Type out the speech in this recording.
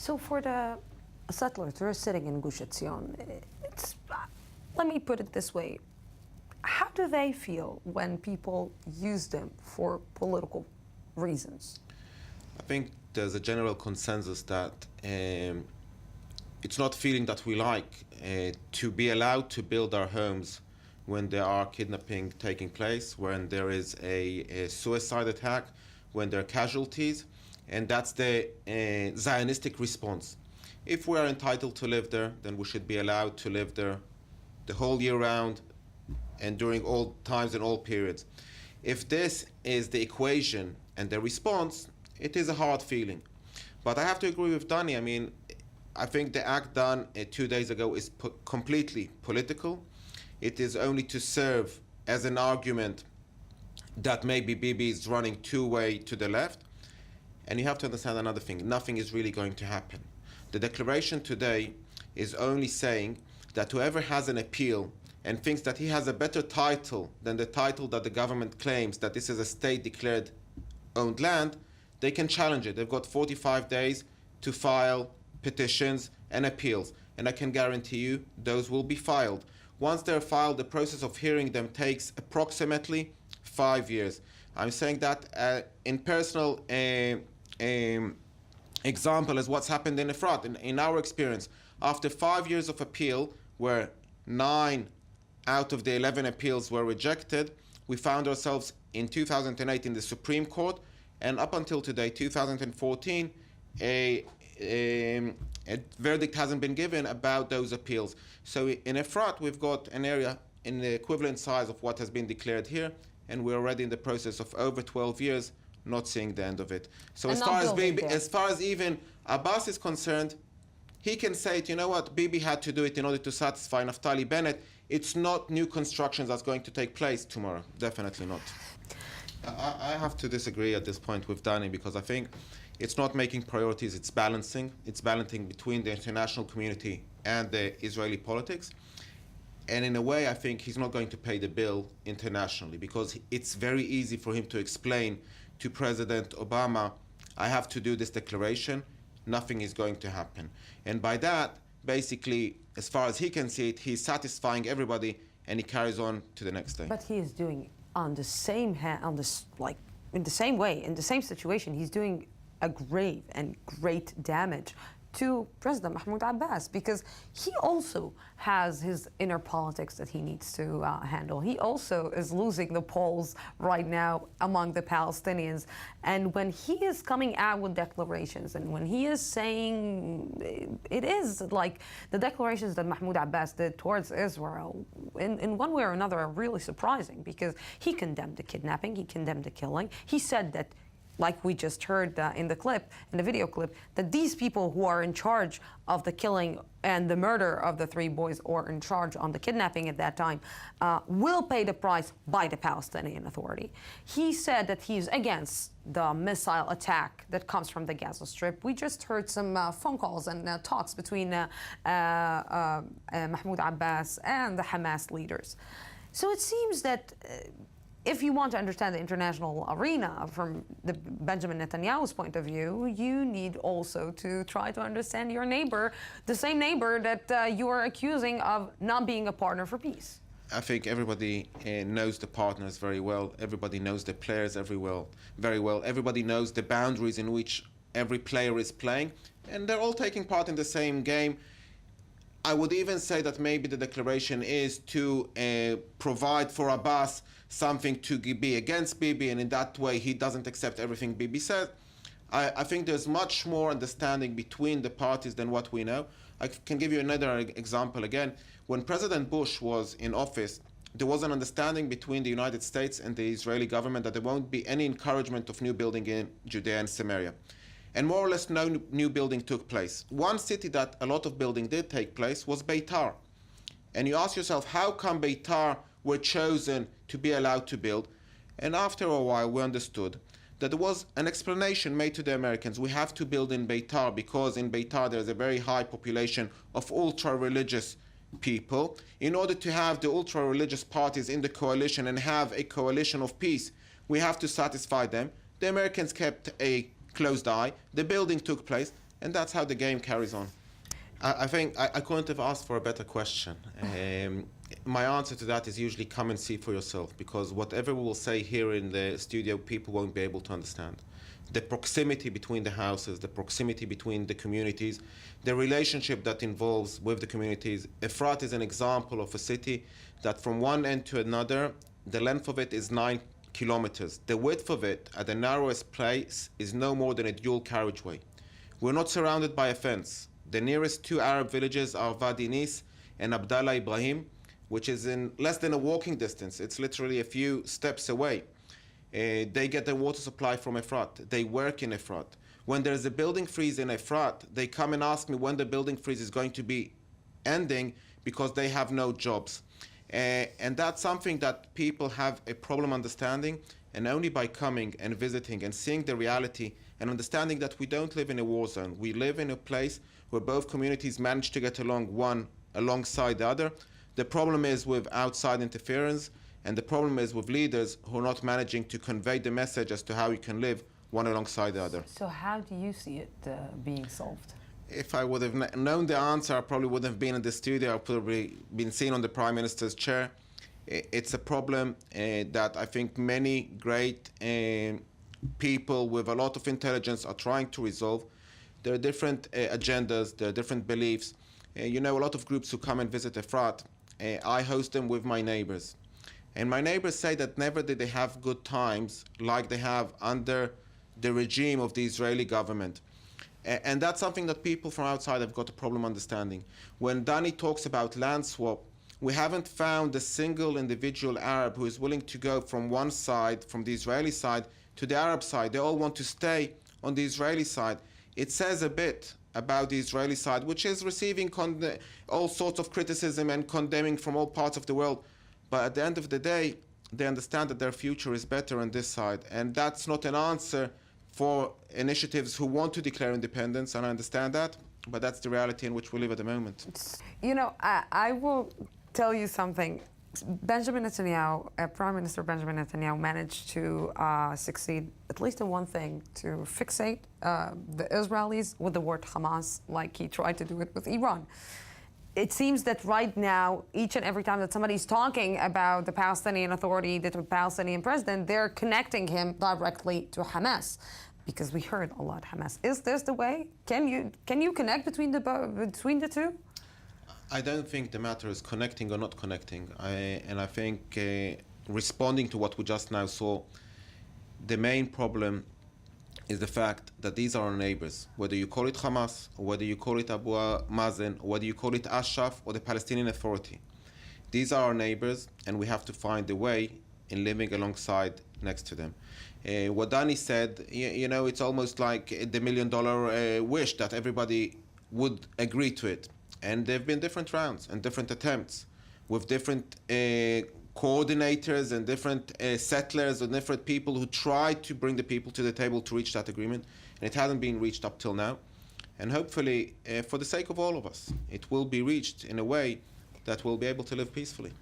So for the settlers who are sitting in gush-etzion, let me put it this way. How do they feel when people use them for political reasons? I think there's a general consensus that it's not a feeling that we like to be allowed to build our homes when there are kidnapping taking place, when there is a suicide attack, when there are casualties, and that's the Zionistic response. If we are entitled to live there, then we should be allowed to live there the whole year round and during all times and all periods. If this is the equation and the response, it is a hard feeling. But I have to agree with Danny. I mean, I think the act done 2 days ago is completely political. It is only to serve as an argument that maybe Bibi is running two-way to the left. And you have to understand another thing. Nothing is really going to happen. The declaration today is only saying that whoever has an appeal and thinks that he has a better title than the title that the government claims, that this is a state-declared owned land, they can challenge it. They've got 45 days to file petitions and appeals. And I can guarantee you those will be filed. Once they're filed, the process of hearing them takes approximately 5 years. I'm saying that in personal example is what's happened in Efrat. In our experience, after 5 years of appeal, where 9 out of the 11 appeals were rejected, we found ourselves in 2008 in the Supreme Court, and up until today, 2014, a verdict hasn't been given about those appeals. So in Efrat, we've got an area in the equivalent size of what has been declared here, and we're already in the process of over 12 years not seeing the end of it. So as far as even Abbas is concerned, he can say it, you know what, Bibi had to do it in order to satisfy Naftali Bennett. It's not new constructions that's going to take place tomorrow. Definitely not. I have to disagree at this point with Danny, because I think it's not making priorities, it's balancing. It's balancing between the international community and the Israeli politics. And in a way, I think he's not going to pay the bill internationally, because it's very easy for him to explain to President Obama, I have to do this declaration, nothing is going to happen. And by that, basically, as far as he can see it, he's satisfying everybody, and he carries on to the next day. But he is doing on the same in the same way, in the same situation, he's doing a grave and great damage to President Mahmoud Abbas, because he also has his inner politics that he needs to handle. He also is losing the polls right now among the Palestinians. And when he is coming out with declarations, and when he is saying, it is like the declarations that Mahmoud Abbas did towards Israel, in one way or another, are really surprising, because he condemned the kidnapping, he condemned the killing. He said that, like we just heard in the video clip, that these people who are in charge of the killing and the murder of the 3 boys, or in charge on the kidnapping at that time, will pay the price by the Palestinian Authority. He said that he's against the missile attack that comes from the Gaza Strip. We just heard some phone calls and talks between Mahmoud Abbas and the Hamas leaders. So it seems that if you want to understand the international arena from the Benjamin Netanyahu's point of view, you need also to try to understand your neighbor, the same neighbor that you are accusing of not being a partner for peace. I think everybody knows the partners very well. Everybody knows the players very well. Everybody knows the boundaries in which every player is playing, and they're all taking part in the same game. I would even say that maybe the declaration is to provide for Abbas something to be against Bibi, and in that way he doesn't accept everything Bibi says. I think there's much more understanding between the parties than what we know. I can give you another example again. When President Bush was in office, there was an understanding between the United States and the Israeli government that there won't be any encouragement of new building in Judea and Samaria. And more or less no new building took place. One city that a lot of building did take place was Beitar. And you ask yourself, how come Beitar were chosen to be allowed to build? And after a while, we understood that there was an explanation made to the Americans. We have to build in Beitar because in Beitar there's a very high population of ultra-religious people. In order to have the ultra-religious parties in the coalition and have a coalition of peace, we have to satisfy them. The Americans kept a closed eye. The building took place, And that's how the game carries on. I think I couldn't have asked for a better question. My answer to that is usually come and see for yourself, because whatever we will say here in the studio, people won't be able to understand. The proximity between the houses, the proximity between the communities, the relationship that involves with the communities. Efrat is an example of a city that from one end to another, the length of it is 9 kilometers. The width of it at the narrowest place is no more than a dual carriageway. We're not surrounded by a fence. The nearest two Arab villages are Wadi Nis and Abdallah Ibrahim, which is in less than a walking distance. It's literally a few steps away. They get their water supply from Efrat. They work in Efrat. When there's a building freeze in Efrat, they come and ask me when the building freeze is going to be ending, because they have no jobs. And that's something that people have a problem understanding, and only by coming and visiting and seeing the reality and understanding that we don't live in a war zone. We live in a place where both communities manage to get along, one alongside the other. The problem is with outside interference, and the problem is with leaders who are not managing to convey the message as to how you can live one alongside the other. So how do you see it being solved? If I would have known the answer, I probably wouldn't have been in the studio. I've probably been seen on the Prime Minister's chair. It's a problem that I think many great people with a lot of intelligence are trying to resolve. There are different agendas, there are different beliefs. You know, a lot of groups who come and visit Efrat, I host them with my neighbors. And my neighbors say that never did they have good times like they have under the regime of the Israeli government. And that's something that people from outside have got a problem understanding. When Danny talks about land swap, we haven't found a single individual Arab who is willing to go from one side, from the Israeli side, to the Arab side. They all want to stay on the Israeli side. It says a bit about the Israeli side, which is receiving all sorts of criticism and condemning from all parts of the world. But at the end of the day, they understand that their future is better on this side. And that's not an answer for initiatives who want to declare independence, and I understand that, but that's the reality in which we live at the moment. You know, I will tell you something. Benjamin Netanyahu, Prime Minister Benjamin Netanyahu, managed to succeed at least in one thing, to fixate the Israelis with the word Hamas, like he tried to do it with Iran. It seems that right now, each and every time that somebody's talking about the Palestinian Authority, the Palestinian president, they're connecting him directly to Hamas, because we heard a lot Hamas. Is this the way? Can you connect between the two? I don't think the matter is connecting or not connecting. I think responding to what we just now saw, the main problem is the fact that these are our neighbors. Whether you call it Hamas, or whether you call it Abu Mazen, or whether you call it Ashraf or the Palestinian Authority. These are our neighbors, and we have to find a way in living alongside next to them. What Danny said, you know, it's almost like the $1 million wish that everybody would agree to it. And there have been different rounds and different attempts with different coordinators and different settlers and different people who tried to bring the people to the table to reach that agreement. And it hasn't been reached up till now. And hopefully, for the sake of all of us, it will be reached in a way that we'll be able to live peacefully.